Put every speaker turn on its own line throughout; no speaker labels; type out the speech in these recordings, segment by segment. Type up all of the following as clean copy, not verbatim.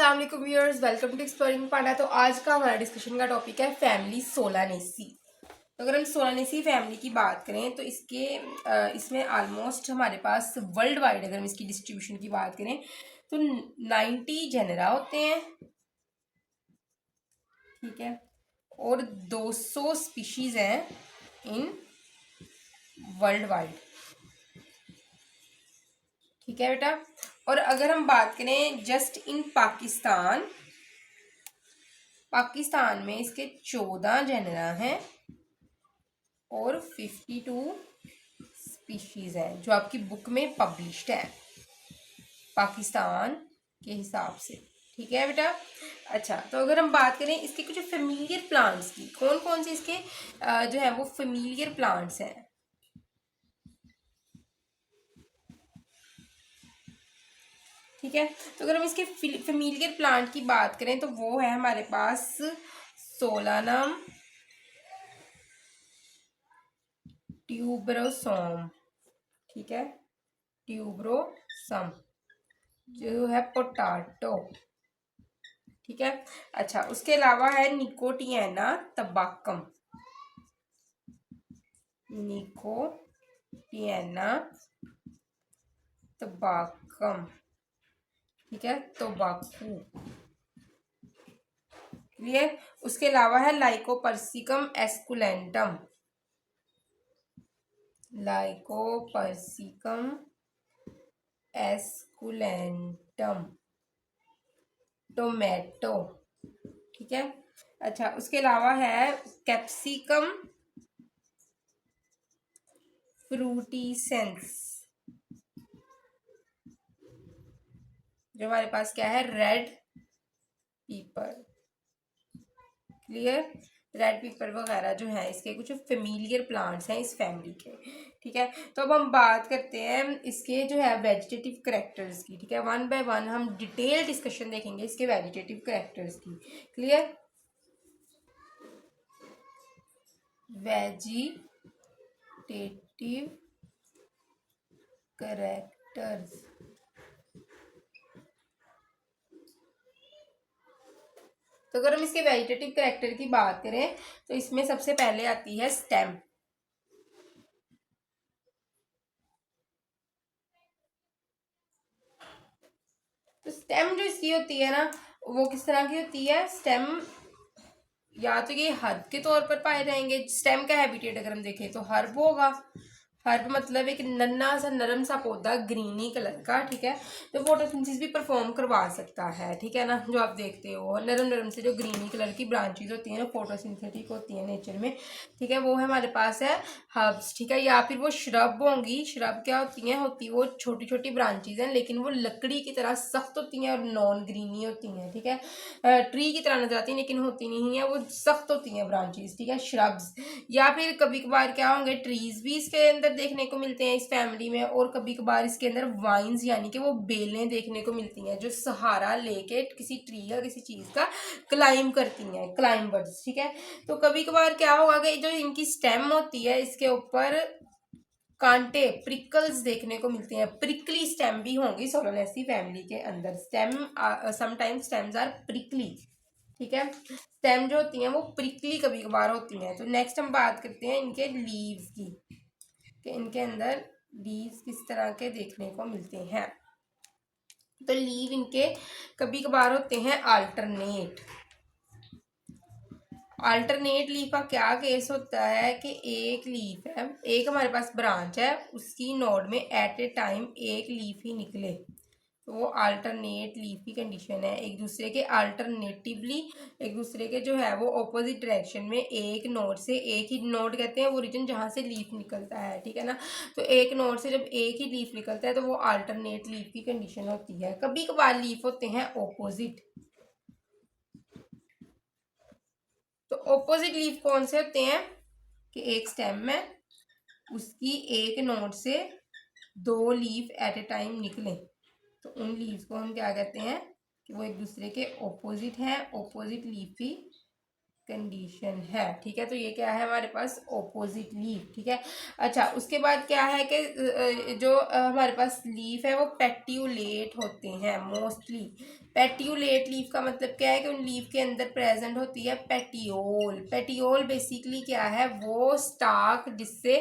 अस्सलाम वालेकुम viewers, welcome to exploring पांडा। तो आज का हमारा डिस्कशन का टॉपिक है फैमिली सोलानेसी। तो अगर हम सोलानेसी फैमिली की बात करें तो इसमें ऑलमोस्ट हमारे पास वर्ल्ड वाइड अगर हम इसकी डिस्ट्रीब्यूशन की बात करें तो 90 जेनेरा होते हैं, ठीक है, और 200 स्पीशीज हैं इन वर्ल्ड वाइड, ठीक है बेटा। और अगर हम बात करें जस्ट इन पाकिस्तान में इसके 14 जेनरा हैं और 52 स्पीशीज हैं जो आपकी बुक में पब्लिश्ड है पाकिस्तान के हिसाब से, ठीक है बेटा। अच्छा, तो अगर हम बात करें इसके कुछ फेमिलियर प्लांट्स की, कौन कौन से इसके जो है वो फेमिलियर प्लांट्स हैं, ठीक है। तो अगर हम इसके फेमिलियर प्लांट की बात करें तो वो है हमारे पास सोलानम ट्यूबरोसोम, ठीक है, ट्यूबरोसम जो है पोटाटो, ठीक है। अच्छा, उसके अलावा है निकोटियाना तबाकम, निकोटियाना तबाकम, ठीक है, तोबाकू, क्लियर। उसके अलावा है lycopersicum esculentum, lycopersicum esculentum, tomato, ठीक है। अच्छा, उसके अलावा है कैप्सिकम फ्रूटीसेंस, जो हमारे पास क्या है, रेड पीपर, क्लियर। रेड पीपर वगैरह जो है इसके कुछ फेमिलियर प्लांट्स हैं इस फैमिली के, ठीक है। तो अब हम बात करते हैं इसके जो है वेजिटेटिव करेक्टर्स की, ठीक है। वन बाय वन हम डिटेल डिस्कशन देखेंगे इसके वेजिटेटिव करेक्टर्स की, क्लियर। वेजिटेटिव करेक्टर्स, तो अगर हम इसके वेजिटेटिव करेक्टर की बात करें तो इसमें सबसे पहले आती है स्टेम। तो स्टेम जो इसकी होती है ना, वो किस तरह की होती है स्टेम, या तो ये हर्ब के तौर पर पाए जाएंगे। स्टेम का हैबिटेट अगर हम देखें तो हर्ब होगा। हर्ब मतलब एक नन्ना सा नरम सा पौधा ग्रीनी कलर का, ठीक है, तो फोटोसिंथेसिस भी परफॉर्म करवा सकता है, ठीक है ना। जो आप देखते हो नरम नरम से जो ग्रीनी कलर की ब्रांचेज होती हैं ना, फोटोसिंथेटिक होती हैं नेचर में, ठीक है, वो है हमारे पास है हर्ब्स, ठीक है। या फिर वो श्रब होंगी। श्रब क्या होती हैं, वो छोटी छोटी ब्रांचेज हैं लेकिन वो लकड़ी की तरह सख्त होती हैं और नॉन ग्रीनी होती हैं, ठीक है। ट्री की तरह नजर आती है लेकिन होती नहीं है, वो सख्त होती हैं ब्रांचेस, ठीक है, श्रब्स। या फिर कभी कभार क्या होंगे, ट्रीज भी इसके अंदर देखने को मिलते हैं इस फैमिली में, और कभी कभार इसके अंदर वाइन्स यानी कि वो बेलें देखने को मिलती हैं जो सहारा लेके किसी ट्री या किसी चीज का क्लाइंब करती हैं, क्लाइंबर्स, ठीक है। तो कभी कभार क्या होगा कि जो इनकी स्टेम होती है इसके ऊपर कांटे, प्रिकल्स देखने को मिलते हैं। प्रिकली स्टेम भी होंगी सोलानेसी फैमिली के अंदर। Stem sometimes stems are prickly, ठीक है। स्टेम जो होती हैं वो प्रिकली कभी कभार होती हैं। तो नेक्स्ट हम बात करते हैं इनके लीव्स की, कि इनके अंदर लीव्स किस तरह के देखने को मिलते हैं। तो लीव इनके कभी कभार होते हैं अल्टरनेट लीफ का क्या केस होता है कि एक लीफ है, एक हमारे पास ब्रांच है, उसकी नोड में एट ए टाइम एक लीफ ही निकले, तो वो अल्टरनेट लीफ की कंडीशन है। एक दूसरे के अल्टरनेटिवली, एक दूसरे के जो है वो ऑपोजिट डायरेक्शन में एक नोड से, एक ही नोड कहते हैं वो रीजन जहाँ से लीफ निकलता है, ठीक है ना। तो एक नोड से जब एक ही लीफ निकलता है तो वो अल्टरनेट लीफ की कंडीशन होती है। कभी कभार लीफ होते हैं ऑपोजिट। तो ऑपोजिट लीफ कौन से होते हैं कि एक स्टेम में उसकी एक नोड से दो लीफ एट ए टाइम निकले, तो उन लीव्स को हम क्या कहते हैं कि वो एक दूसरे के ऑपोजिट हैं, ऑपोजिट लीफ की कंडीशन है, ठीक है। तो ये क्या है हमारे पास ऑपोजिट लीफ, ठीक है। अच्छा, उसके बाद क्या है कि जो हमारे पास लीफ है वो पेट्यूलेट होते हैं मोस्टली, पेट्यूलेट लीफ का मतलब क्या है कि उन लीफ के अंदर प्रेजेंट होती है पेटियोल। पेटियोल बेसिकली क्या है, वो स्टाक जिससे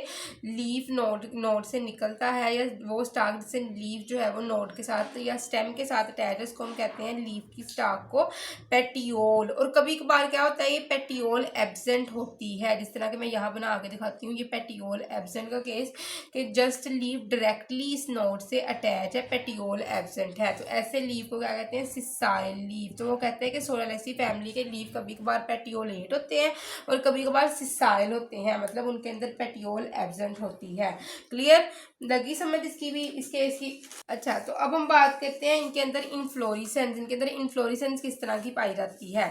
लीफ नोड से निकलता है, या वो स्टाक जिससे लीफ जो है वो नोड के साथ या स्टेम के साथ अटैच है, उसको हम कहते हैं लीफ की स्टाक को पेटियोल। और कभी कभार क्या होता है, ये पेटियोल एब्सेंट होती है, जिस तरह के मैं यहाँ बना के दिखाती हूँ, ये पेटियोल एब्सेंट का केस कि जस्ट लीफ डायरेक्टली इस नोड से अटैच है, पेटियोल एब्सेंट है, तो ऐसे लीफ को क्या कहते हैं, सिसाइल लीफ। तो वो कहते हैं कि सोलानेसी फैमिली के लीफ कभी कभार पेटियोलेट होते हैं और कभी कभार सिसाइल होते हैं, मतलब उनके अंदर पेटियोल एब्सेंट होती है। क्लियर लगी समझ इसकी भी, इसके इसकी। अच्छा, तो अब हम बात करते हैं इनके अंदर इनफ्लोरेसेंस। इनके अंदर इनफ्लोरेसेंस किस तरह की पाई जाती है।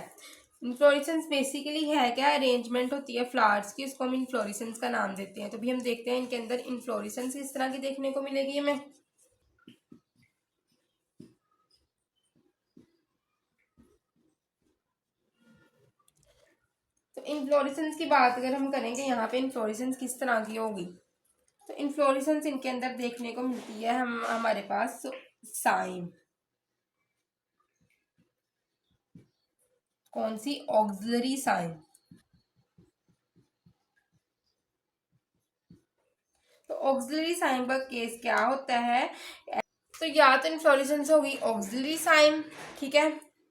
इनफ्लोरेसेंस बेसिकली है क्या, अरेंजमेंट होती है फ्लावर्स की, उसको हम इनफ्लोरेसेंस का नाम देते हैं। तो भी हम देखते हैं इनके अंदर इनफ्लोरेसेंस किस तरह की देखने को मिलेगी हमें। तो इनफ्लोरेसेंस की बात अगर हम करेंगे यहाँ पे, इनफ्लोरेसेंस किस तरह की होगी, तो इनफ्लोरेसेंस इनके अंदर देखने को मिलती है हमारे पास साइम। कौन सी, ऑक्सिलरी साइम। तो ऑक्सिलरी साइम का केस क्या होता है, तो या तो इन्फ्लोरेसेंस होगी ऑक्सिलरी साइम, ठीक है,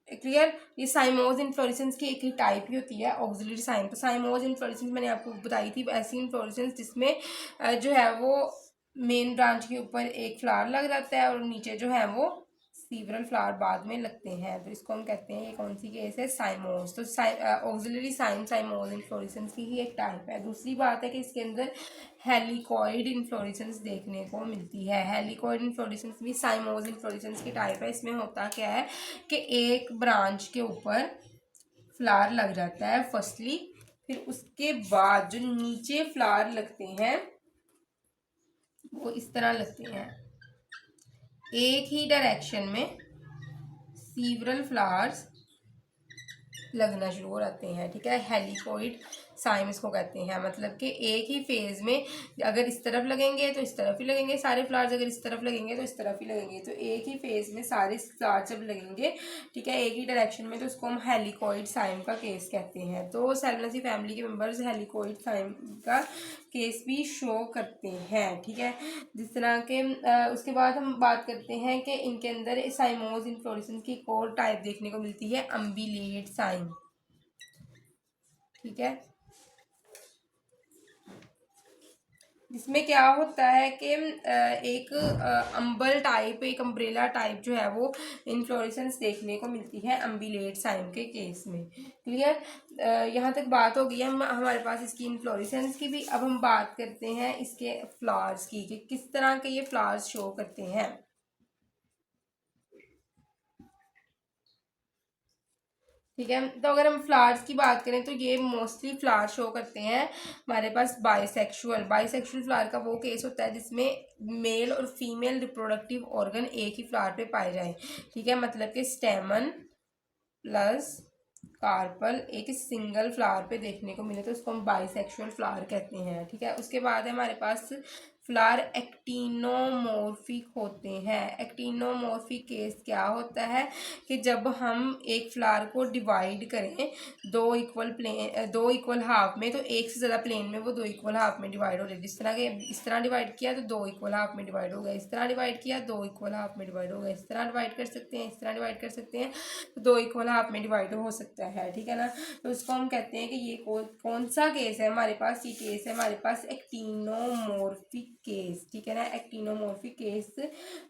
क्लियर। ये साइमोज इन्फ्लोरेसेंस की एक ही टाइप ही होती है ऑक्सिलरी साइम। तो साइमोज इन्फ्लोरेसेंस मैंने आपको बताई थी, ऐसी इन्फ्लोरेसेंस जिसमें जो है वो मेन ब्रांच के ऊपर एक फ्लावर लग जाता है और नीचे जो है वो सीवरल फ्लावर बाद में लगते हैं, तो इसको हम कहते हैं, ये कौन सी केस है, साइमोस। तो ऑक्सिलरी साइम साइमोस इन्फ्लोरेसेंस की ही एक टाइप है। दूसरी बात है कि इसके अंदर हेलिकॉइड इन्फ्लोरेसेंस देखने को मिलती है। हेलिकॉइड इन्फ्लोरेसेंस भी साइमोस इन्फ्लोरेसेंस की टाइप है। इसमें होता क्या है कि एक ब्रांच के ऊपर फ्लावर लग जाता है फर्स्टली, फिर उसके बाद जो नीचे फ्लावर लगते हैं वो इस तरह लगते हैं, एक ही डायरेक्शन में सीवरल फ्लावर्स लगना शुरू हो जाते हैं, ठीक है। हेलिकॉइड साइम इसको कहते हैं, मतलब कि एक ही फेज में अगर इस तरफ लगेंगे तो इस तरफ ही लगेंगे सारे फ्लावर्स, अगर इस तरफ लगेंगे तो इस तरफ ही लगेंगे, तो एक ही फेज में सारे फ्लावर्स जब लगेंगे, ठीक है, एक ही डायरेक्शन में, तो उसको हम हेलिकॉइड साइम का केस कहते हैं। तो सेलेनेसी फैमिली के मेंबर्स हेलिकॉइड साइम का केस भी शो करते हैं, ठीक है। जिस तरह के उसके बाद हम बात करते हैं कि इनके अंदर साइमोज इन्फ्लोरेसेंस की एक और टाइप देखने को मिलती है, अम्बिलेट साइम, ठीक है। जिसमें क्या होता है कि एक अम्बल टाइप, एक अम्ब्रेला टाइप जो है वो इन्फ्लोरेसेंस देखने को मिलती है अम्बिलेट साइम के केस में। क्लियर, यहाँ तक बात हो गई है हमारे पास इसकी इन्फ्लोरेसेंस की भी। अब हम बात करते हैं इसके फ्लावर्स की कि किस तरह के ये फ्लावर्स शो करते हैं। ठीक है, तो अगर हम फ्लावर्स की बात करें तो ये मोस्टली फ्लावर शो करते हैं हमारे पास बाइसेक्सुअल। बाइसेक्सुअल फ्लावर का वो केस होता है जिसमें मेल और फीमेल रिप्रोडक्टिव ऑर्गन एक ही फ्लावर पे पाए जाए, ठीक है, मतलब कि स्टेमन प्लस कार्पल एक सिंगल फ्लावर पे देखने को मिले तो उसको हम बाइसेक्सुअल फ्लावर कहते हैं, ठीक है। उसके बाद है हमारे पास फ्लावर एक्टिनोमोर्फिक होते हैं। एक्टिनोमोर्फिक केस क्या होता है कि जब हम एक फ्लावर को डिवाइड करें दो इक्वल हाफ में, तो एक से ज़्यादा प्लेन में वो दो इक्वल हाफ में डिवाइड हो रहे हैं। जिस तरह के इस तरह डिवाइड किया तो दो इक्वल हाफ में डिवाइड हो गया, इस तरह डिवाइड किया दो इक्वल हाफ में डिवाइड हो गया, इस तरह डिवाइड कर सकते हैं, इस तरह डिवाइड कर सकते हैं, तो दो इक्वल हाफ में डिवाइड हो सकता है, ठीक है ना। तो उसको हम कहते हैं कि ये कौन सा केस है हमारे पास, ये केस है हमारे पास एक्टिनोमोर्फिक केस, ठीक है ना। एक्टिनोमोर्फिक केस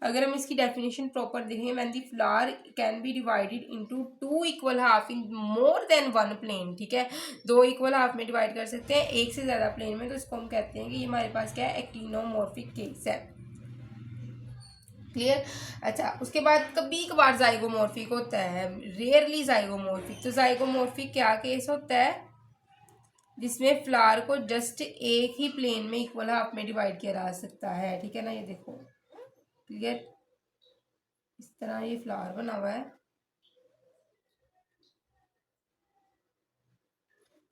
अगर हम इसकी डेफिनेशन प्रॉपर देखें, when the flower can be divided into two equal half in more than one plane, ठीक है, दो इक्वल हाफ में डिवाइड कर सकते हैं एक से ज़्यादा प्लेन में, तो इसको हम कहते हैं कि ये हमारे पास क्या है, एक्टिनोमोर्फिक केस है। क्लियर। अच्छा, उसके बाद कभी कभार जाइगोमॉर्फिक होता है, रेयरली जाइगोमॉर्फिक। तो जाइगोमॉर्फिक क्या केस होता है, जिसमें फ्लावर को जस्ट एक ही प्लेन में इक्वल हाफ में डिवाइड किया जा सकता है, ठीक है ना। ये देखो, क्लियर, इस तरह ये फ्लावर बना हुआ है,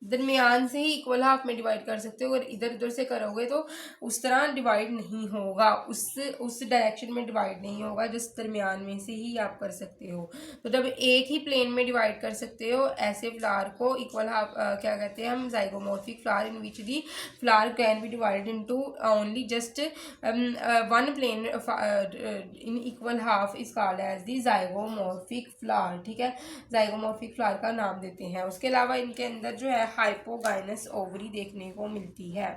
दरमियान से ही इक्वल हाफ में डिवाइड कर सकते हो। अगर इधर उधर से करोगे तो उस तरह डिवाइड नहीं होगा, उस डायरेक्शन में डिवाइड नहीं होगा, जिस दरमियान में से ही आप कर सकते हो। तो जब एक ही प्लेन में डिवाइड कर सकते हो ऐसे फ्लावर को इक्वल हाफ क्या कहते हैं हम, zygomorphic flower, in which the flower can be divided into only just one plane in equal half is called as the zygomorphic flower. ठीक है, जाइगोमॉर्फिक फ्लावर का नाम देते हैं। उसके अलावा इनके अंदर जो है हाइपोगाइनस ओवरी देखने को मिलती है।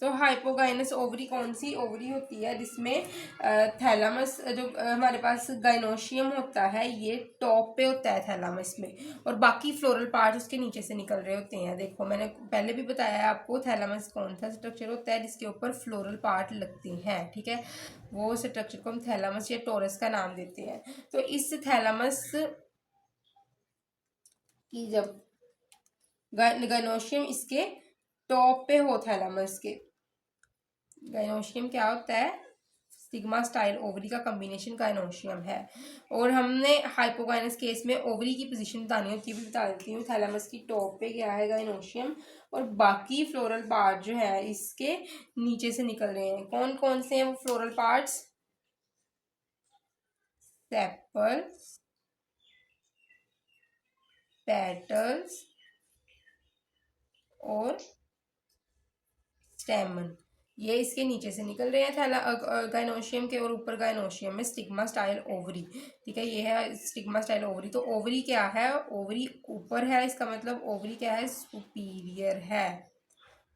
तो हाइपोगाइनस ओवरी कौन सी ओवरी होती है, जिसमें थैलामस जो हमारे पास गाइनोशियम होता है ये टॉप पे होता है थैलामस में, और बाकी फ्लोरल पार्ट उसके नीचे से निकल रहे होते हैं। देखो मैंने पहले भी बताया है आपको, थैलामस कौन सा स्ट्रक्चर होता है जिसके ऊपर फ्लोरल पार्ट लगते हैं। ठीक है, वो स्ट्रक्चर को हम थैलामस या टोरस का नाम देते हैं। तो इस थैलामस की जब गाइनोशियम इसके टॉप पे हो, थैलामस के, गाइनोशियम क्या होता है, स्टिग्मा स्टाइल ओवरी का कॉम्बिनेशन गाइनोशियम है। और हमने हाइपोगाइनस केस में ओवरी की पोजीशन बतानी होती है, भी बता देती हूँ। थैलामस की टॉप पे क्या है, गाइनोशियम, और बाकी फ्लोरल पार्ट जो है इसके नीचे से निकल रहे हैं। कौन कौन से हैं वो फ्लोरल पार्ट्स, सेपल्स, पेटल्स और स्टेमन, ये इसके नीचे से निकल रहे हैं गाइनोशियम के, और ऊपर गाइनोशियम में स्टिग्मा स्टाइल ओवरी। ठीक है, ये है स्टिग्मा स्टाइल ओवरी। तो ओवरी क्या है, ओवरी ऊपर है, इसका मतलब ओवरी क्या है, सुपीरियर है।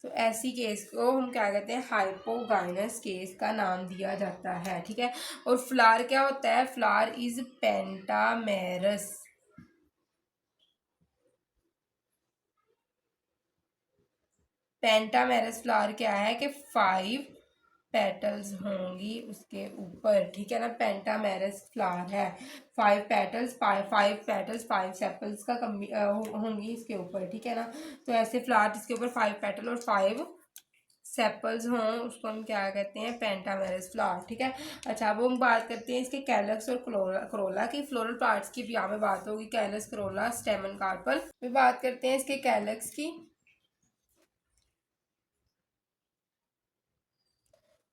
तो ऐसी केस को हम क्या कहते हैं, हाइपोगाइनस केस का नाम दिया जाता है। ठीक है, और फ्लावर क्या होता है, flower is pentamerous. Pentamerous flower क्या है कि 5 पेटल्स होंगी उसके ऊपर। ठीक है ना, पेंटामेरस फ्लावर है, 5 पेटल्स, 5 सेपल्स का होंगी इसके ऊपर। ठीक है ना, तो ऐसे फ्लावर जिसके ऊपर 5 पेटल और 5 सेपल्स हों उसको हम क्या कहते हैं, पेंटामेरस फ्लावर। ठीक है, अच्छा अब हम बात करते हैं इसके कैलक्स और करोला की। फ्लोरल पार्ट्स की भी यहाँ पे बात होगी, कैलक्स, करोला, स्टेमन, कार्पल। फिर बात करते हैं इसके कैलक्स की।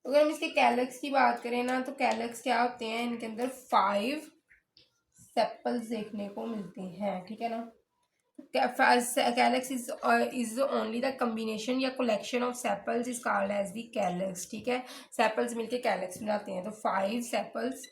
अगर हम इसके कैलक्स की बात करें ना, तो कैलक्स क्या होते हैं, इनके अंदर 5 सेपल्स देखने को मिलते हैं। ठीक है ना, calyx is only the combination या collection of sepals is called as the calyx. ठीक है, सेपल्स मिलके कैलक्स बनाते हैं। तो 5 सेपल्स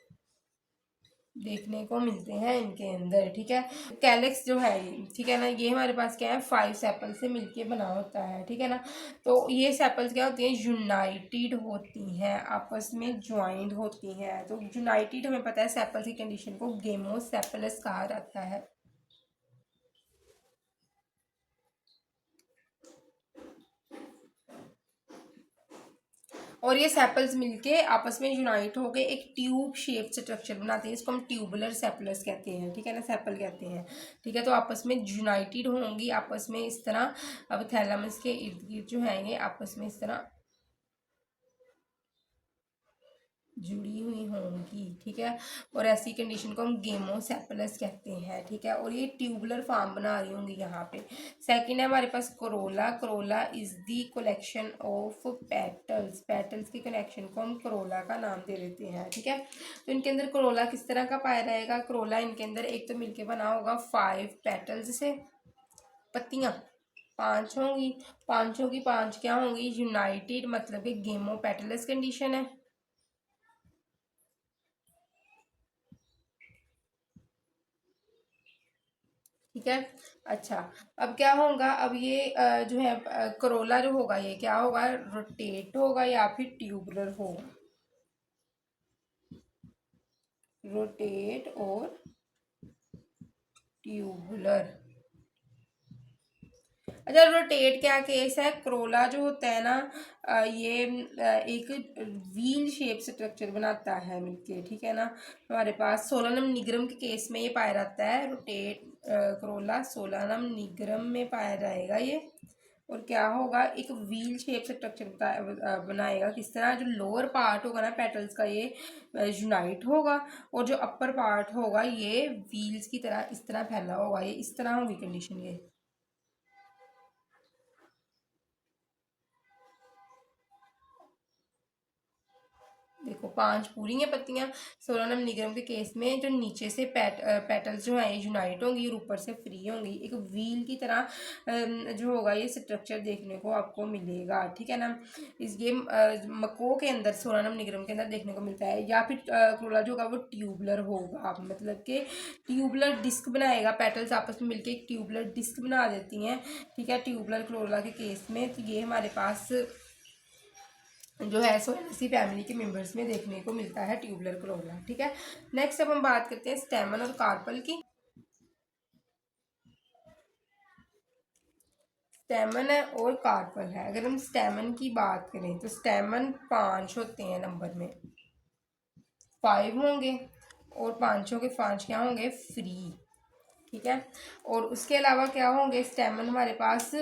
देखने को मिलते हैं इनके अंदर। ठीक है, कैलेक्स जो है ये, ठीक है ना, ये हमारे पास क्या है, 5 सेपल से मिलके बना होता है। ठीक है ना, तो ये सेपल्स क्या होती हैं, यूनाइटेड होती हैं, आपस में ज्वाइंट होती हैं। तो यूनाइटेड हमें पता है सेपल्स की कंडीशन को गेमोसेपलस कहा जाता है। और ये सेपल्स मिलके आपस में यूनाइट होके एक ट्यूब शेप स्ट्रक्चर बनाते हैं, इसको हम ट्यूबुलर सेपलस कहते हैं। ठीक है ना, सेपल कहते हैं। ठीक है, तो आपस में यूनाइटेड होंगी, आपस में इस तरह। अब थैलामस के इर्द गिर्द जो है ये आपस में इस तरह जुड़ी हुई होंगी। ठीक है, और ऐसी कंडीशन को हम गेमोसेपलस कहते हैं। ठीक है, और ये ट्यूबुलर फॉर्म बना रही होंगी यहाँ पे। सेकंड है हमारे पास corolla. Corolla is the collection of petals, petals के कलेक्शन को हम करोला का नाम दे देते हैं। ठीक है, तो इनके अंदर करोला किस तरह का पाया जाएगा, करोला इनके अंदर एक तो मिलके बना होगा 5 पेटल्स से, पत्तियां 5 होंगी, पांचों की 5 क्या होंगी, यूनाइटेड, मतलब कि गेमोपेटलस कंडीशन है। ठीक है, अच्छा अब क्या होगा, अब ये जो है करोला जो होगा ये क्या होगा, रोटेट होगा या फिर ट्यूबुलर होगा, रोटेट और ट्यूबुलर। अच्छा, रोटेट क्या केस है, करोला जो होता है ना ये एक व्हील शेप स्ट्रक्चर बनाता है मिलके। ठीक है ना, हमारे पास सोलानम निग्रम के केस में ये पाया जाता है, रोटेट करोला सोलानम निग्रम में पाया जाएगा ये। और क्या होगा, एक व्हील शेप स्ट्रक्चर बनाएगा। किस तरह, जो लोअर पार्ट होगा ना पेटल्स का ये यूनाइट होगा, और जो अपर पार्ट होगा ये व्हील्स की तरह इस तरह फैला होगा। ये इस तरह होगी कंडीशन ये। देखो 5 पूरी हैं पत्तियां। सोलानम निगरम के केस में जो नीचे से पेटल्स जो है यूनाइट होंगी और ऊपर से फ्री होंगी, एक व्हील की तरह जो होगा ये स्ट्रक्चर देखने को आपको मिलेगा, ठीक है ना। इस ये मको के अंदर, सोलानम निगरम के अंदर देखने को मिलता है। या फिर क्रोला जो होगा वो ट्यूबुलर होगा, मतलब कि ट्यूबुलर डिस्क बनाएगा। पेटल्स आपस में मिलकर एक ट्यूबुलर डिस्क बना देती हैं, ठीक है, ट्यूबुलर क्रोला के केस में। तो ये हमारे पास जो है सोलेनेसी फैमिली के मेंबर्स में देखने को मिलता है ट्यूबुलर क्रोला, ठीक है। नेक्स्ट अब हम बात करते हैं स्टेमन और कार्पल की। स्टेमन है और कार्पल है। अगर हम स्टेमन की बात करें तो स्टेमन 5 होते हैं नंबर में, 5 होंगे, और 5 के 5 क्या होंगे, फ्री, ठीक है। और उसके अलावा क्या होंगे, स्टेमन हमारे पास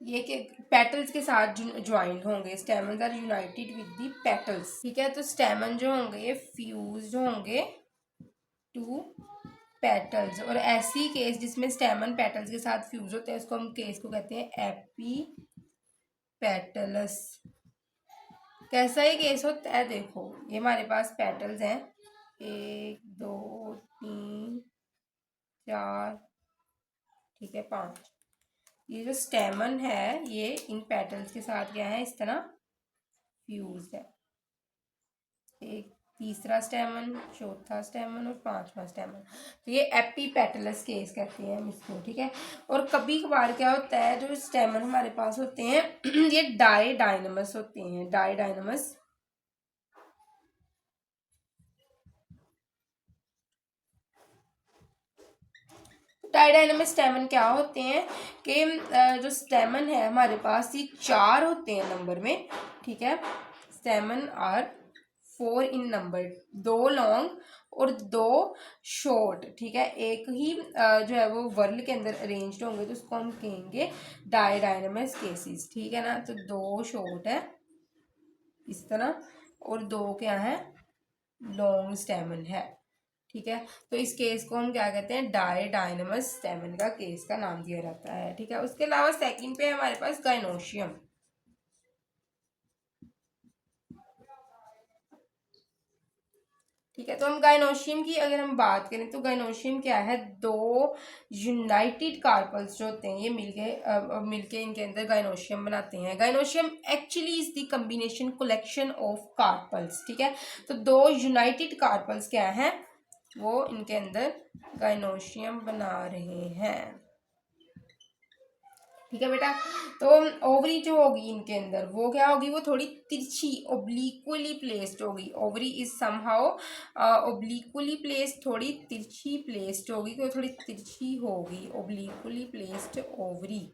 ये कि पेटल्स के साथ ज्वाइंट होंगे। Stamens are united with the petals, ठीक है। तो स्टेमन जो होंगे ये फ्यूज होंगे टू पेटल्स, और ऐसी केस जिसमें स्टेमन पेटल्स के साथ फ्यूज होते हैं उसको हम केस को कहते हैं एपी पेटलस। कैसा ये केस होता है, देखो ये हमारे पास पेटल्स हैं 1 2 3 4, ठीक है, 5। ये जो स्टेमन है ये इन पेटल्स के साथ क्या है, इस तरह फ्यूज है। एक तीसरा स्टेमन, चौथा स्टेमन और 5वां स्टेमन। तो ये एपीपेटलस केस कहते हैं हम इसको, ठीक है। और कभी कभार क्या होता है, जो स्टेमन हमारे पास होते हैं ये डाइडाइनमस होते हैं, डाइडाइनमस। डाइडाइनमस स्टेमन क्या होते हैं कि जो स्टेमन है हमारे पास ये 4 होते हैं नंबर में, ठीक है। Stamen are 4 in number, 2 long और 2 शॉर्ट, ठीक है। एक ही जो है वो वर्ल के अंदर अरेंज्ड होंगे तो उसको हम कहेंगे डाइडाइनमस केसेस, ठीक है ना। तो 2 शॉर्ट है इस तरह और 2 क्या है, लॉन्ग स्टेमन है, ठीक है। तो इस केस को हम क्या कहते हैं, डाइडाइनमस स्टेमन का केस का नाम दिया जाता है, ठीक है। उसके अलावा सेकंड पे हमारे पास गाइनोशियम, ठीक है। तो हम गाइनोशियम की अगर हम बात करें तो गाइनोशियम क्या है, 2 यूनाइटेड कार्पल्स जो होते हैं ये मिलके इनके अंदर गाइनोशियम बनाते हैं। Gynoecium actually is the combination collection of carpels, ठीक है। तो 2 यूनाइटेड कार्पल्स क्या है, वो इनके अंदर गाइनोशियम बना रहे हैं, ठीक है बेटा। तो ओवरी जो होगी इनके अंदर वो क्या होगी, वो थोड़ी तिरछी ओब्लिक्वली प्लेस्ड होगी। ओवरी इज समहाउ ओब्लिक्वली प्लेस्ड, थोड़ी तिरछी प्लेस्ड होगी, तो थोड़ी तिरछी होगी, ओब्लिक्वली प्लेस्ड ओवरी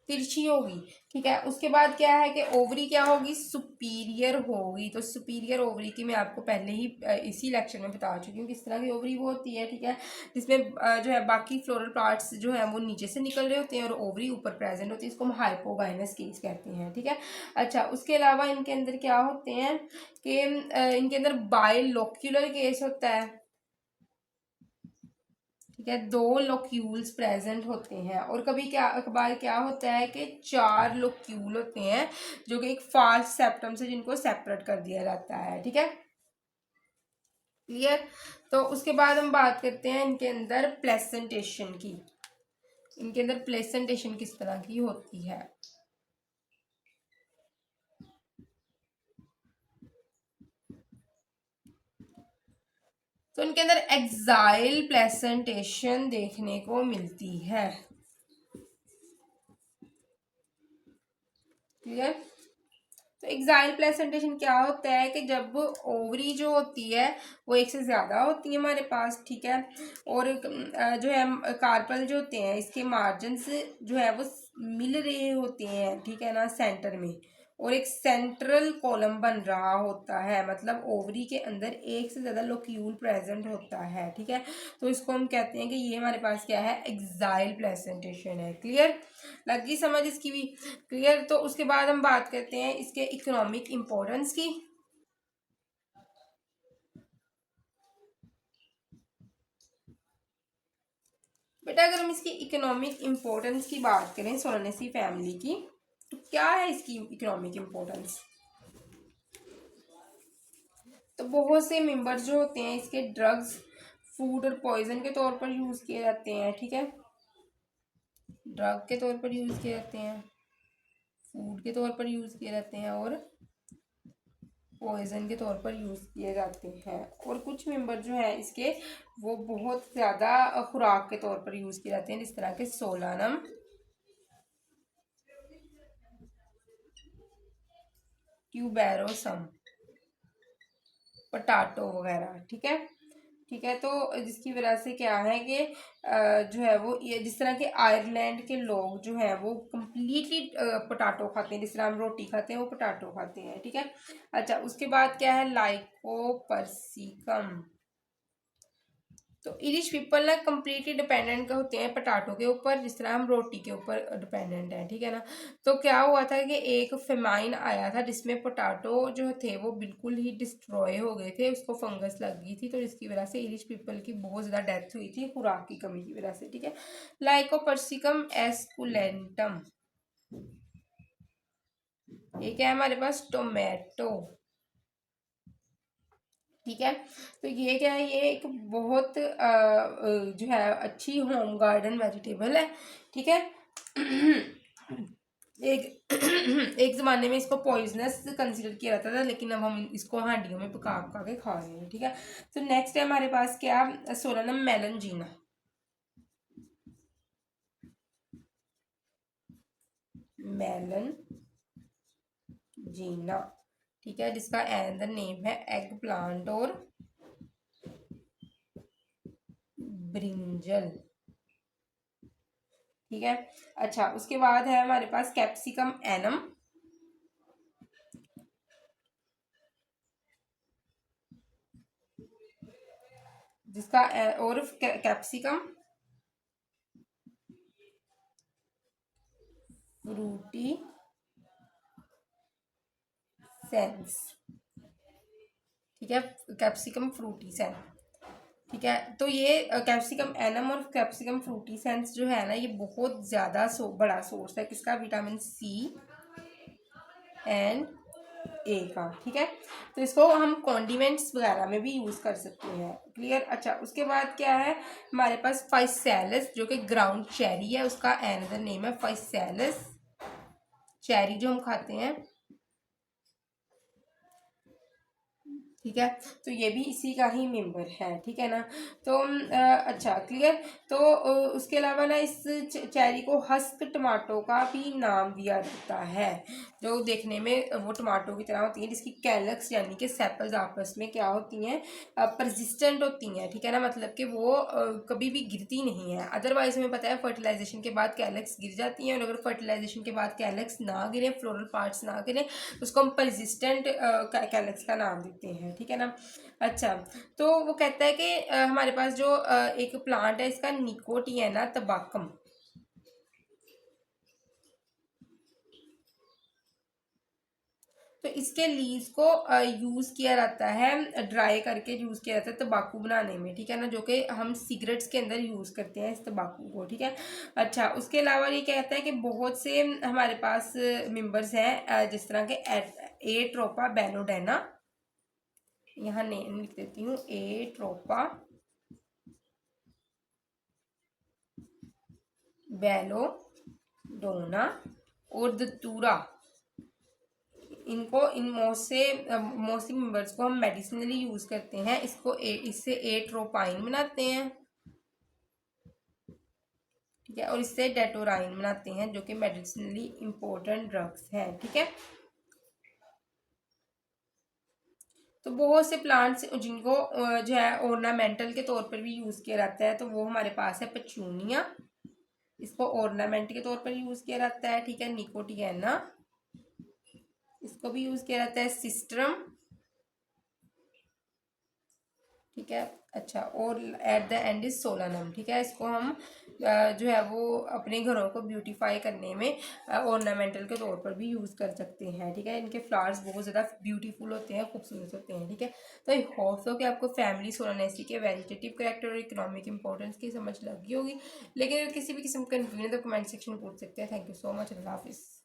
तिरछी होगी, ठीक है। उसके बाद क्या है कि ओवरी क्या होगी, सुपीरियर होगी। तो सुपीरियर ओवरी की मैं आपको पहले ही इसी लेक्चर में बता चुकी हूँ किस तरह की ओवरी वो होती है, ठीक है। जिसमें जो है बाकी फ्लोरल पार्ट्स जो है वो नीचे से निकल रहे होते हैं और ओवरी ऊपर प्रेजेंट होती है, इसको हम हाइपोगाइनस केस कहते हैं, ठीक है। अच्छा, उसके अलावा इनके अंदर क्या होते हैं कि इनके अंदर बाइलोक्यूलर केस होता है, ठीक है। 2 लोक्यूल्स प्रेजेंट होते हैं, और कभी क्या अखबार क्या होता है कि 4 लोक्यूल होते हैं जो कि एक फास्ट सेप्टम से जिनको सेपरेट कर दिया जाता है, ठीक है, क्लियर। तो उसके बाद हम बात करते हैं इनके अंदर प्लेसेंटेशन की। इनके अंदर प्लेसेंटेशन किस तरह की होती है, तो इनके अंदर एक्साइल प्लेसेंटेशन देखने को मिलती है, क्लियर। तो एक्साइल प्लेसेंटेशन क्या होता है कि जब ओवरी जो होती है वो एक से ज़्यादा होती है हमारे पास, ठीक है। और जो है कार्पल जो होते हैं इसके मार्जिन से जो है वो मिल रहे होते हैं, ठीक है ना, सेंटर में। और एक सेंट्रल कॉलम बन रहा होता है, मतलब ओवरी के अंदर एक से ज्यादा लोक्यूल प्रेजेंट होता है, ठीक है। तो इसको हम कहते हैं कि ये हमारे पास क्या है, एक्साइल प्लेसेंटेशन है। क्लियर, लगी समझ इसकी भी? क्लियर। तो उसके बाद हम बात करते हैं इसके इकोनॉमिक इंपॉर्टेंस की। बेटा अगर हम इसकी इकोनॉमिक इम्पोर्टेंस की बात करें सोलानेसी फैमिली की, तो क्या है इसकी इकोनॉमिक इम्पोर्टेंस? तो बहुत से मेंबर्स जो होते हैं इसके ड्रग्स, फूड और पॉइजन के तौर पर यूज़ किए जाते हैं, ठीक है। ड्रग के तौर पर यूज़ किए जाते हैं, फूड के तौर पर यूज़ किए जाते हैं और पॉइजन के तौर पर यूज़ किए जाते हैं। और कुछ मेंबर जो है इसके वो बहुत ज़्यादा खुराक के तौर पर यूज़ किए जाते हैं, जिस तरह के सोलानम, ट्यूबेरोसम, पोटाटो वगैरह, ठीक है। ठीक है, तो जिसकी वजह से क्या है कि जो है वो ये जिस तरह के आयरलैंड के लोग जो हैं वो कम्प्लीटली पोटाटो खाते हैं, जिस तरह हम रोटी खाते हैं वो पोटाटो खाते हैं, ठीक है। अच्छा, उसके बाद क्या है, लाइकोपर्सिकम। तो इरिश पीपल ना कम्प्लीटली डिपेंडेंट होते हैं पोटाटो के ऊपर, जिस तरह हम रोटी के ऊपर डिपेंडेंट है, ठीक है ना। तो क्या हुआ था कि एक फेमाइन आया था जिसमें पोटाटो जो थे वो बिल्कुल ही डिस्ट्रॉय हो गए थे, उसको फंगस लग गई थी, तो जिसकी वजह से इरिश पीपल की बहुत ज़्यादा डेथ हुई थी खुराक की कमी की वजह से, ठीक है। लाइकोपर्सिकम एस्कुलेंटम, ये क्या है हमारे पास, टोमेटो, ठीक है। तो ये क्या है, ये एक बहुत जो है अच्छी होम गार्डन वेजिटेबल है, ठीक है। एक एक ज़माने में इसको पॉइजनस कंसिडर किया जाता था, लेकिन अब हम इसको हांडियों में पका पका के खा रहे हैं, ठीक है। तो नेक्स्ट है हमारे पास क्या, सोलानम मेलनजीना, मेलनजीना, ठीक है, जिसका अनदर नेम है एग प्लांट और ब्रिंजल, ठीक है। अच्छा, उसके बाद है हमारे पास कैप्सिकम एनम, जिसका और कैप्सिकम फ्रूटी सेंस, ठीक है, कैप्सिकम फ्रूटी सेंस, ठीक है। तो ये कैप्सिकम एनम और कैप्सिकम फ्रूटी सेंस जो है ना, ये बहुत ज़्यादा बड़ा सोर्स है किसका, विटामिन सी एंड ए का, ठीक है। तो इसको हम कॉन्डिमेंट्स वगैरह में भी यूज़ कर सकते हैं। क्लियर। अच्छा, उसके बाद क्या है हमारे पास, फाइसेलस, जो कि ग्राउंड चेरी है, उसका अनदर नेम है फाइसेलस, चेरी जो हम खाते हैं, ठीक है। तो ये भी इसी का ही मेंबर है, ठीक है ना। तो अच्छा, क्लियर। तो उसके अलावा ना इस चेरी को हस्क टमाटो का भी नाम दिया जाता है, जो देखने में वो टमाटो की तरह होती है, जिसकी कैलक्स यानी कि सेपल्स आपस में क्या होती हैं, परसिस्टेंट होती हैं, ठीक है ना, मतलब कि वो कभी भी गिरती नहीं है। अदरवाइज हमें पता है फर्टिलाइजेशन के बाद कैलक्स गिर जाती हैं, और अगर फर्टिलाइजेशन के बाद कैलक्स ना गिरे, फ्लोरल पार्ट्स ना गिरे, तो उसको हम परसिस्टेंट कैलक्स का नाम देते हैं, ठीक है ना। अच्छा, तो वो कहता है कि हमारे पास जो एक प्लांट है इसका निकोटियाना तबाकम, तो इसके लीव्स को यूज किया जाता है, ड्राई करके यूज किया जाता है तंबाकू बनाने में, ठीक है ना, जो कि हम सिगरेट्स के अंदर यूज करते हैं इस तंबाकू को, ठीक है। अच्छा, उसके अलावा ये कहता है कि बहुत से हमारे पास मेंबर्स हैं, जिस तरह के एट्रोपा बेलोडेना, यहाँ नेम लिख देती हूँ, एट्रोपा बेलोडोना और दतूरा, इनको इन मोस्टली मेंबर्स को हम मेडिसिनली यूज करते हैं, इसको इससे एट्रोपाइन बनाते हैं, ठीक है, और इससे डेटोराइन बनाते हैं, जो कि मेडिसिनली इंपॉर्टेंट ड्रग्स हैं, ठीक है। तो बहुत से प्लांट्स जिनको जो है ऑर्नामेंटल के तौर पर भी यूज किया जाता है, तो वो हमारे पास है पेचूनिया, इसको ऑर्नामेंट के तौर पर यूज किया जाता है, ठीक है, निकोटियाना, इसको भी यूज किया जाता है सिस्ट्रम, ठीक है। अच्छा, और at the end is solanum, ठीक है। इसको हम जो है वो अपने घरों को ब्यूटीफाई करने में ऑर्नामेंटल के तौर पर भी यूज़ कर सकते हैं, ठीक है। इनके फ्लावर्स बहुत ज़्यादा ब्यूटीफुल होते हैं, खूबसूरत होते हैं, ठीक है। तो आई होप सो कि आपको फैमिली सोलानेसी के वेजिटेटिव करेक्टर और इकोनॉमिक इंपॉर्टेंस की समझ लगी होगी। लेकिन अगर किसी भी किस्म का कन्फ्यूजन है तो कमेंट सेक्शन में पूछ सकते हैं। थैंक यू सो मच, अल्लाह हाफिज़।